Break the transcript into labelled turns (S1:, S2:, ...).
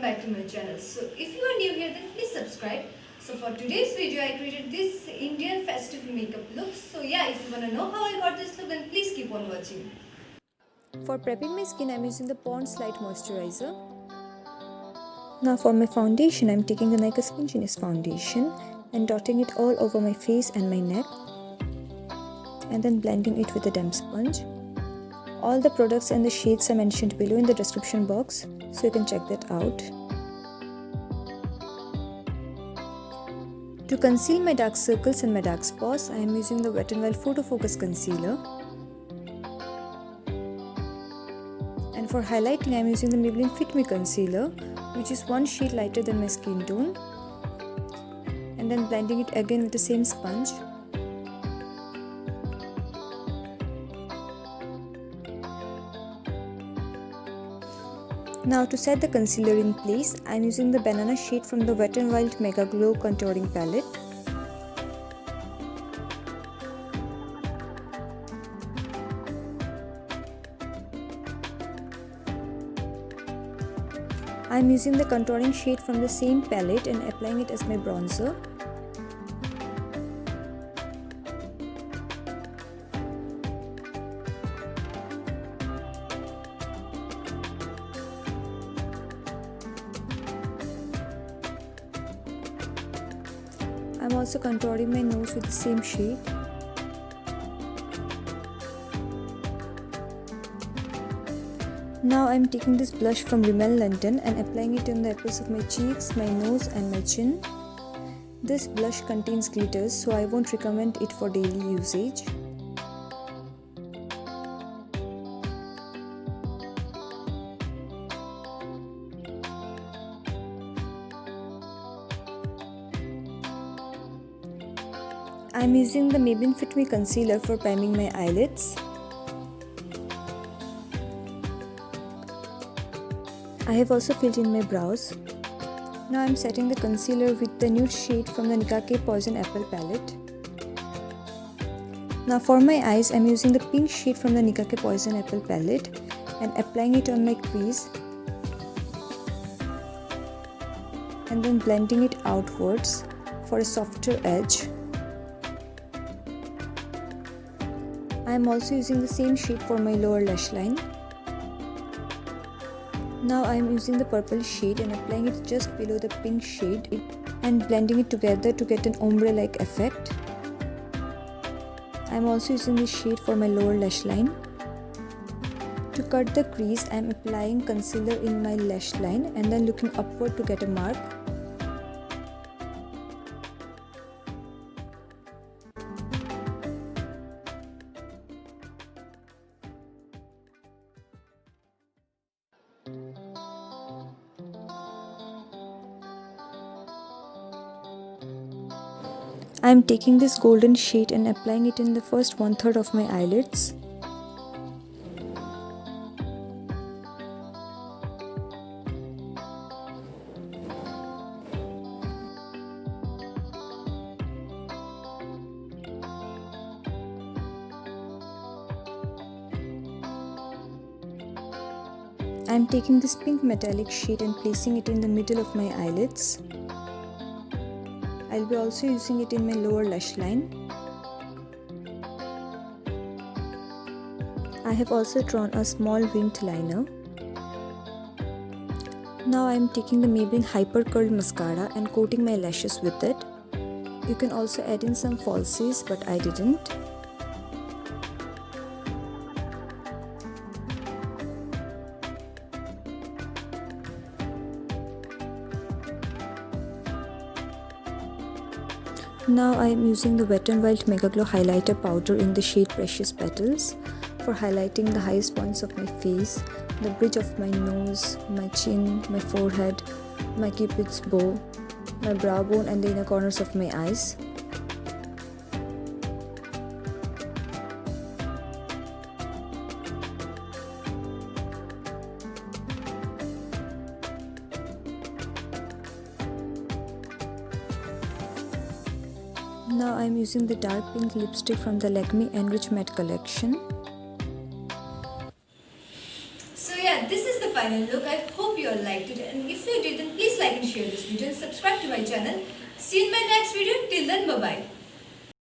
S1: back to my channel. So if you are new here, then please subscribe. So for today's video, I created this Indian festive makeup look. So yeah, if you wanna know how I got this look, then please keep on watching.
S2: For prepping my skin, I'm using the Pond's Light Moisturizer. Now for my foundation, I'm taking the NYKAA SKINGENIUS foundation and dotting it all over my face and my neck, and then blending it with a damp sponge. All the products and the shades are mentioned below in the description box, so you can check that out. To conceal my dark circles and my dark spots, I am using the Wet n Wild PHOTOFOCUS concealer. And for highlighting, I am using the Maybelline Fit Me concealer, which is one shade lighter than my skin tone, and then blending it again with the same sponge. Now to set the concealer in place, I am using the banana shade from the Wet n Wild MEGAGLO contouring palette. I am using the contouring shade from the same palette and applying it as my bronzer. I am also contouring my nose with the same shade. Now I am taking this blush from Rimmel London and applying it on the apples of my cheeks, my nose and my chin. This blush contains glitters, so I won't recommend it for daily usage. I am using the Maybelline Fit Me concealer for priming my eyelids. I have also filled in my brows. Now I am setting the concealer with the nude shade from the NYKAA Poison Apple palette. Now for my eyes, I am using the pink shade from the NYKAA Poison Apple palette and applying it on my crease, and then blending it outwards for a softer edge. I am also using the same shade for my lower lash line. Now I am using the purple shade and applying it just below the pink shade and blending it together to get an ombre-like effect. I am also using this shade for my lower lash line. To cut the crease, I am applying concealer in my lash line and then looking upward to get a mark. I am taking this golden shade and applying it in the first 1/3 of my eyelids. I am taking this pink metallic shade and placing it in the middle of my eyelids. I'll be also using it in my lower lash line. I have also drawn a small winged liner. Now I am taking the Maybelline Hyper Curl Mascara and coating my lashes with it. You can also add in some falsies, but I didn't. Now I am using the Wet n Wild MEGAGLO highlighter powder in the shade Precious Petals for highlighting the highest points of my face, the bridge of my nose, my chin, my forehead, my cupid's bow, my brow bone and the inner corners of my eyes. Now I am using the dark pink lipstick from the LAKME ENRICH Matte collection.
S1: So yeah, this is the final look. I hope hope you all liked it, and if you did then please like and share this video and subscribe to my channel. See you in my next video. Till then, bye bye.